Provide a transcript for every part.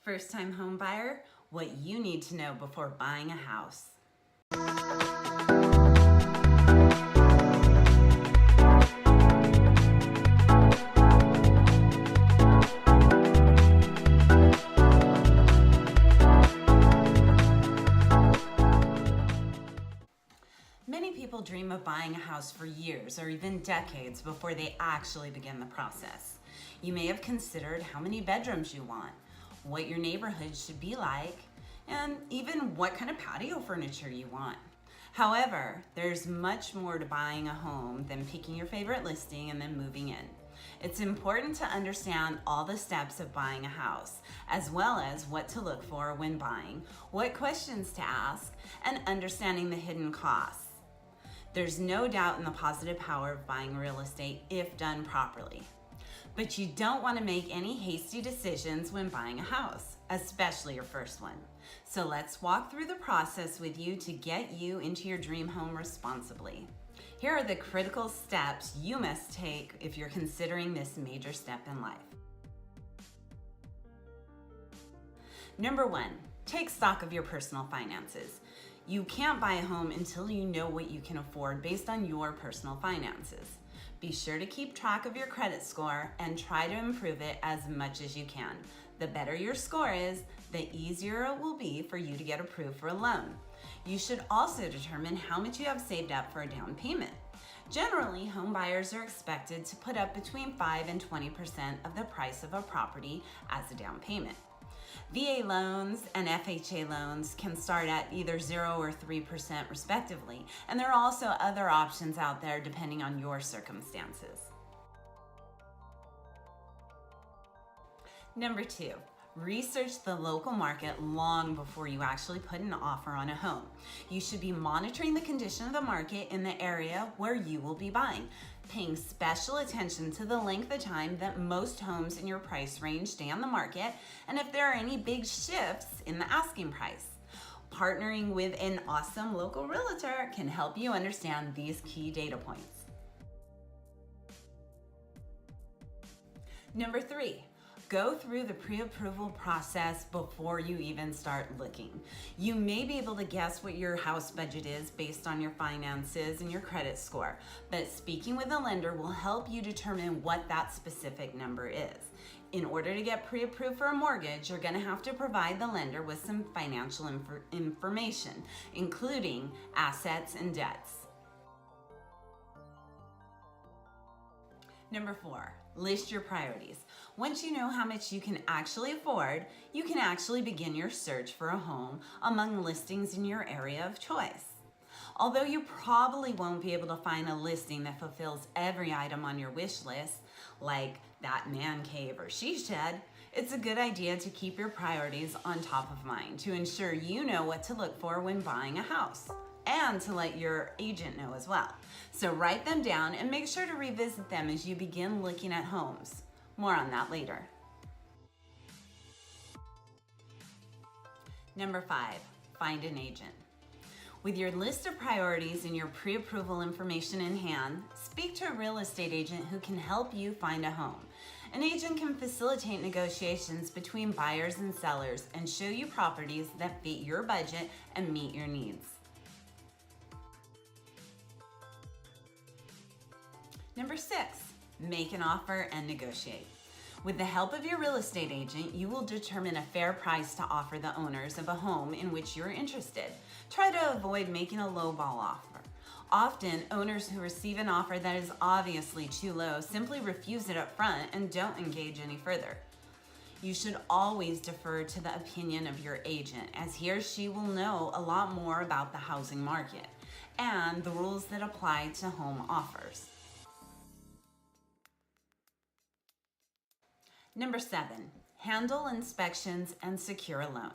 First-time home buyer, what you need to know before buying a house. Many people dream of buying a house for years or even decades before they actually begin the process. You may have considered how many bedrooms you want, what your neighborhood should be like, and even what kind of patio furniture you want. However, there's much more to buying a home than picking your favorite listing and then moving in. It's important to understand all the steps of buying a house, as well as what to look for when buying, what questions to ask, and understanding the hidden costs. There's no doubt in the positive power of buying real estate if done properly. But you don't want to make any hasty decisions when buying a house, especially your first one. So let's walk through the process with you to get you into your dream home responsibly. Here are the critical steps you must take if you're considering this major step in life. Number 1, take stock of your personal finances. You can't buy a home until you know what you can afford based on your personal finances. Be sure to keep track of your credit score and try to improve it as much as you can. The better your score is, the easier it will be for you to get approved for a loan. You should also determine how much you have saved up for a down payment. Generally, home buyers are expected to put up between 5 and 20% of the price of a property as a down payment. VA loans and FHA loans can start at either 0 or 3% respectively, and there are also other options out there depending on your circumstances. Number 2, research the local market long before you actually put an offer on a home. You should be monitoring the condition of the market in the area where you will be buying, paying special attention to the length of time that most homes in your price range stay on the market, and if there are any big shifts in the asking price. Partnering with an awesome local realtor can help you understand these key data points. Number 3, go through the pre-approval process before you even start looking. You may be able to guess what your house budget is based on your finances and your credit score, but speaking with a lender will help you determine what that specific number is. In order to get pre-approved for a mortgage, you're going to have to provide the lender with some financial information, including assets and debts. Number 4, list your priorities. Once you know how much you can actually afford, you can actually begin your search for a home among listings in your area of choice. Although you probably won't be able to find a listing that fulfills every item on your wish list, like that man cave or she shed, it's a good idea to keep your priorities on top of mind to ensure you know what to look for when buying a house, and to let your agent know as well. So write them down and make sure to revisit them as you begin looking at homes. More on that later. Number 5, find an agent. With your list of priorities and your pre-approval information in hand, speak to a real estate agent who can help you find a home. An agent can facilitate negotiations between buyers and sellers and show you properties that fit your budget and meet your needs. Number 6, make an offer and negotiate. With the help of your real estate agent, you will determine a fair price to offer the owners of a home in which you're interested. Try to avoid making a lowball offer. Often, owners who receive an offer that is obviously too low simply refuse it up front and don't engage any further. You should always defer to the opinion of your agent, as he or she will know a lot more about the housing market and the rules that apply to home offers. Number 7, handle inspections and secure a loan.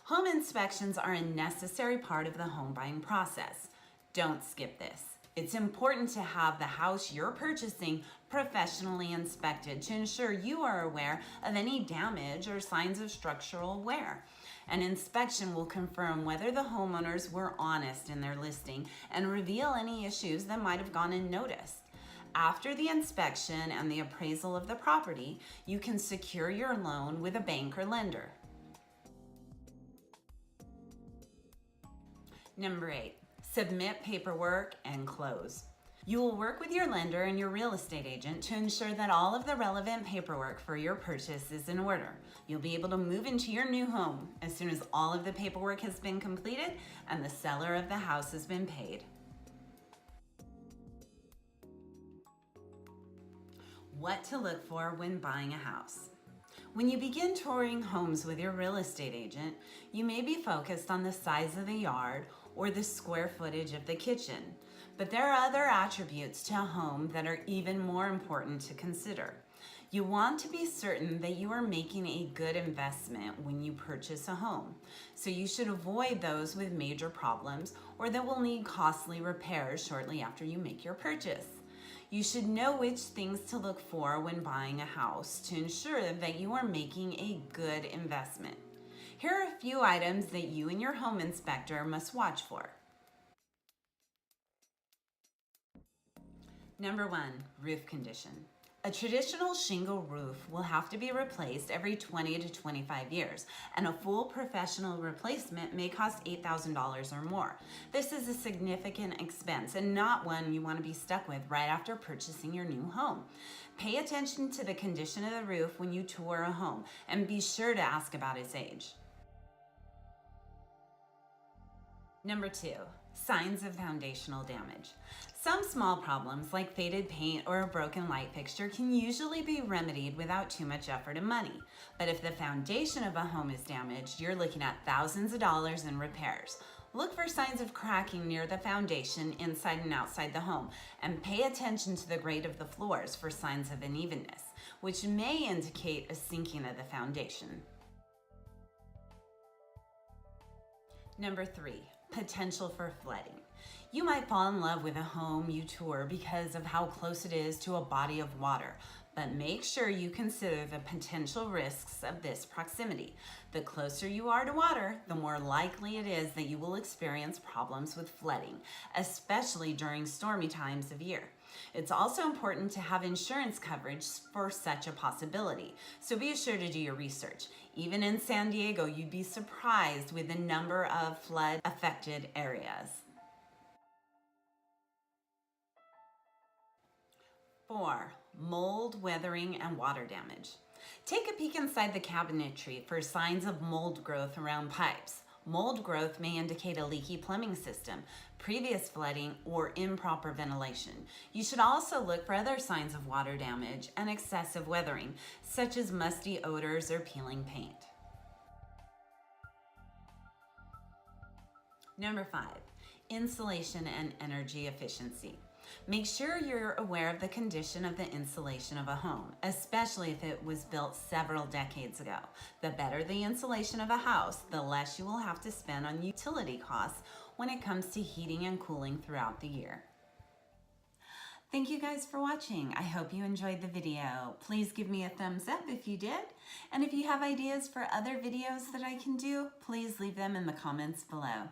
Home inspections are a necessary part of the home buying process. Don't skip this. It's important to have the house you're purchasing professionally inspected to ensure you are aware of any damage or signs of structural wear. An inspection will confirm whether the homeowners were honest in their listing and reveal any issues that might have gone unnoticed. After the inspection and the appraisal of the property, you can secure your loan with a bank or lender. Number 8, submit paperwork and close. You will work with your lender and your real estate agent to ensure that all of the relevant paperwork for your purchase is in order. You'll be able to move into your new home as soon as all of the paperwork has been completed and the seller of the house has been paid. What to look for when buying a house. When you begin touring homes with your real estate agent, you may be focused on the size of the yard or the square footage of the kitchen. But there are other attributes to a home that are even more important to consider. You want to be certain that you are making a good investment when you purchase a home. So you should avoid those with major problems or that will need costly repairs shortly after you make your purchase. You should know which things to look for when buying a house to ensure that you are making a good investment. Here are a few items that you and your home inspector must watch for. Number 1, roof condition. A traditional shingle roof will have to be replaced every 20 to 25 years, and a full professional replacement may cost $8,000 or more. This is a significant expense and not one you want to be stuck with right after purchasing your new home. Pay attention to the condition of the roof when you tour a home, and be sure to ask about its age. Number 2, signs of foundational damage. Some small problems like faded paint or a broken light fixture can usually be remedied without too much effort and money. But if the foundation of a home is damaged, you're looking at thousands of dollars in repairs. Look for signs of cracking near the foundation, inside and outside the home, and pay attention to the grade of the floors for signs of unevenness, which may indicate a sinking of the foundation. Number 3, potential for flooding. You might fall in love with a home you tour because of how close it is to a body of water, but make sure you consider the potential risks of this proximity. The closer you are to water, the more likely it is that you will experience problems with flooding, especially during stormy times of year. It's also important to have insurance coverage for such a possibility, so be sure to do your research. Even in San Diego, you'd be surprised with the number of flood-affected areas. 4, mold, weathering, and water damage. Take a peek inside the cabinetry for signs of mold growth around pipes. Mold growth may indicate a leaky plumbing system, previous flooding, or improper ventilation. You should also look for other signs of water damage and excessive weathering, such as musty odors or peeling paint. Number 5, insulation and energy efficiency. Make sure you're aware of the condition of the insulation of a home, especially if it was built several decades ago. The better the insulation of a house, the less you will have to spend on utility costs when it comes to heating and cooling throughout the year. Thank you guys for watching. I hope you enjoyed the video. Please give me a thumbs up if you did. And if you have ideas for other videos that I can do, please leave them in the comments below.